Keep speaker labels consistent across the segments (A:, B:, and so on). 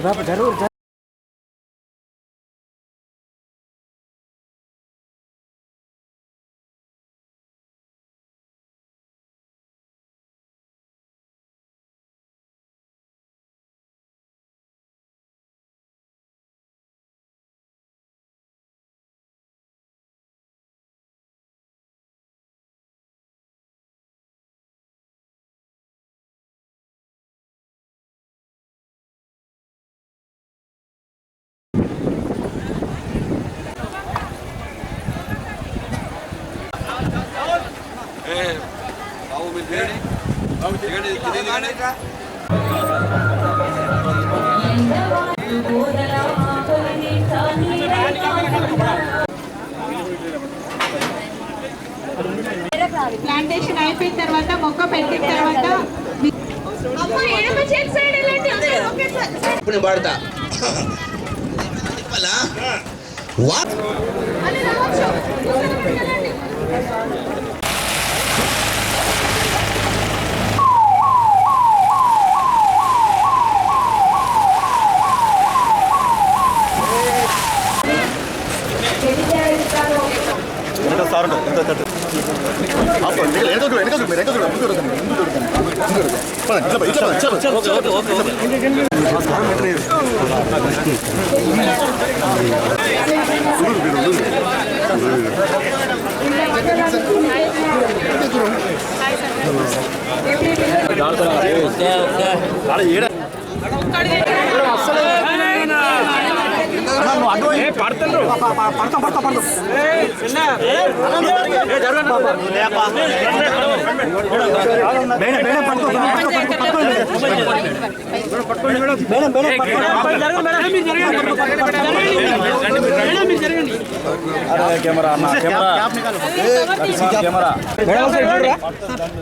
A: बाबा जरूर
B: ప్లాంటేషన్ అయిపోయిన తర్వాత మొక్క పెట్టిన తర్వాత అమ్మ ఎడమ చేతి సైడ్ వెళ్ళండి ఓకే సార్
C: ఇప్పుడు పడతా అలా వాట్
B: అలా రావచ్చు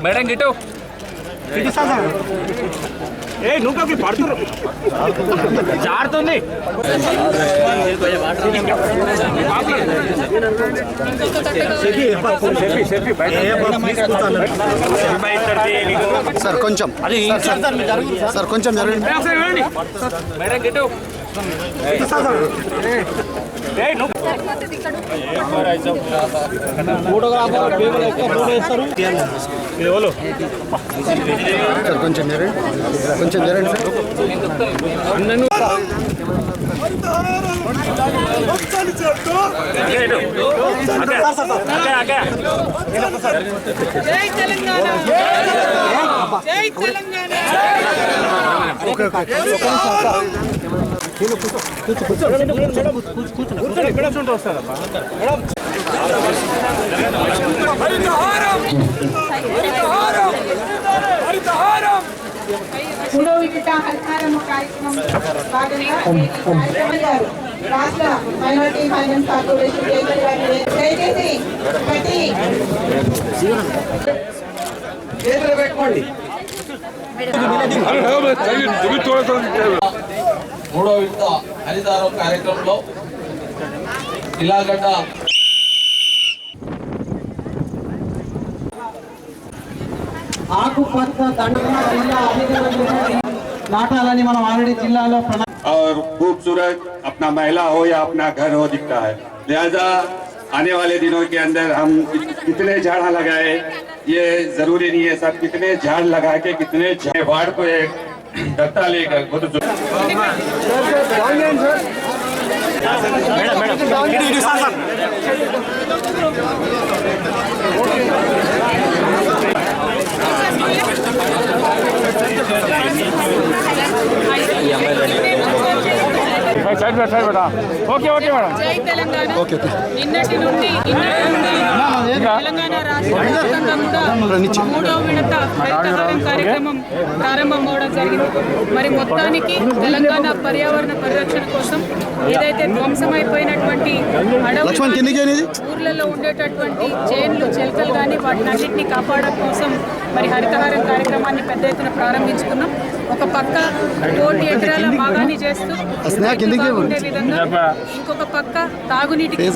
D: మేడం గిట్టు నువ్వు పడుతురు జారుతుంది
C: సార్ కొంచెం సార్ కొంచెం జరగండి
D: మేడం గిట్టు
C: కొంచెం జరగండి
B: జై తెలంగాణ జై తెలంగాణ మూడో విడత హరితహారం కార్యక్రమం భాగంగా రాష్ట్ర మైనారిటీ ఫైనాన్స్ కార్పొరేషన్ దయచేసి ప్రతి
C: చేతులు పెట్టుకోండి
E: మూడో విడత హరితహారం కార్యక్రమంలో ఇలాగడ్డ
A: ఆకుపచ్చ దండగా నాటాలని మనం ఆల్రెడీ జిల్లాలో
F: और खूबसूरत अपना महिला हो या अपना घर हो दिखता है। लिहाजा आने वाले दिनों के अंदर हम कितने झाड़ लगाए ये जरूरी नहीं है, सब कितने झाड़ लगा के कितने वार्ड को एक दत्ता लेकर बहुत
B: జై తెలంగాణ నిన్నటి నుండి తెలంగాణ రాష్ట్ర వ్యాప్తంగా కూడా మూడో విడత హరితహారం కార్యక్రమం ప్రారంభం అవడం జరిగింది. మరి మొత్తానికి తెలంగాణ పర్యావరణ పరిరక్షణ కోసం ఏదైతే ధ్వంసమైపోయినటువంటి అడవులు ఊర్లలో ఉండేటటువంటి చేన్లు చెలకలు కానీ వాటిని అన్నింటినీ కాపాడడం కోసం మరి హరితహారం కార్యక్రమాన్ని పెద్ద ఎత్తున ప్రారంభించుకున్నాం. ఒక పక్క 1 ఎకరాల మాగాని చేస్తూ బాగుండే విధంగా, ఇంకొక పక్క తాగునీటికి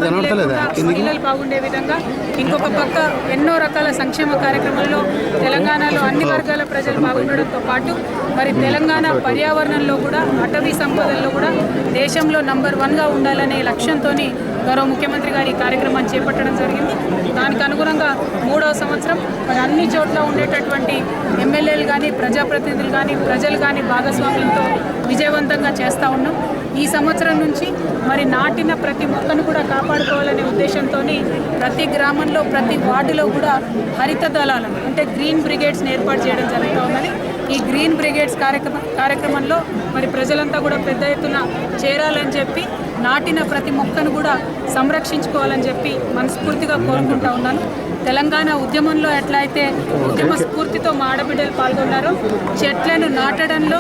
B: మహిళలు బాగుండే విధంగా, ఇంకొక పక్క ఎన్నో రకాల సంక్షేమ కార్యక్రమాల్లో తెలంగాణ తెలంగాణలో అన్ని వర్గాల ప్రజలు బాగుండడంతో పాటు మరి తెలంగాణ పర్యావరణంలో కూడా అటవీ సంపదల్లో కూడా దేశంలో నంబర్ 1గా ఉండాలనే లక్ష్యంతో గౌరవ ముఖ్యమంత్రి గారు ఈ కార్యక్రమాన్ని చేపట్టడం జరిగింది. దానికి అనుగుణంగా 3వ సంవత్సరం మరి అన్ని చోట్ల ఉండేటటువంటి ఎమ్మెల్యేలు కానీ ప్రజాప్రతినిధులు కానీ ప్రజలు కానీ భాగస్వామ్యంతో విజయవంతంగా చేస్తూ ఉన్నాం. ఈ సంవత్సరం నుంచి మరి నాటిన ప్రతి మొక్కను కూడా కాపాడుకోవాలనే ఉద్దేశంతో ప్రతి గ్రామంలో ప్రతి వార్డులో కూడా హరిత దళాలను అంటే గ్రీన్ బ్రిగేడ్స్ని ఏర్పాటు చేయడం జరుగుతూ ఉన్నది. ఈ గ్రీన్ బ్రిగేడ్స్ కార్యక్రమంలో మరి ప్రజలంతా కూడా పెద్ద ఎత్తున చేరాలని చెప్పి నాటిన ప్రతి మొక్కను కూడా సంరక్షించుకోవాలని చెప్పి మనస్ఫూర్తిగా కోరుకుంటా ఉన్నాను. తెలంగాణ ఉద్యమంలో ఎట్లయితే ఉద్యమ స్ఫూర్తితో మా ఆడబిడ్డలు పాల్గొన్నారో చెట్లను నాటడంలో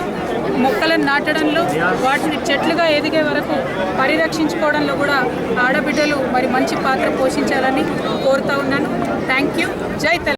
B: మొక్కలను నాటడంలో వాటిని చెట్లుగా ఎదిగే వరకు పరిరక్షించుకోవడంలో కూడా ఆడబిడ్డలు మరి మంచి పాత్ర పోషించాలని కోరుతా ఉన్నాను. Thank you. జై తెలంగాణ.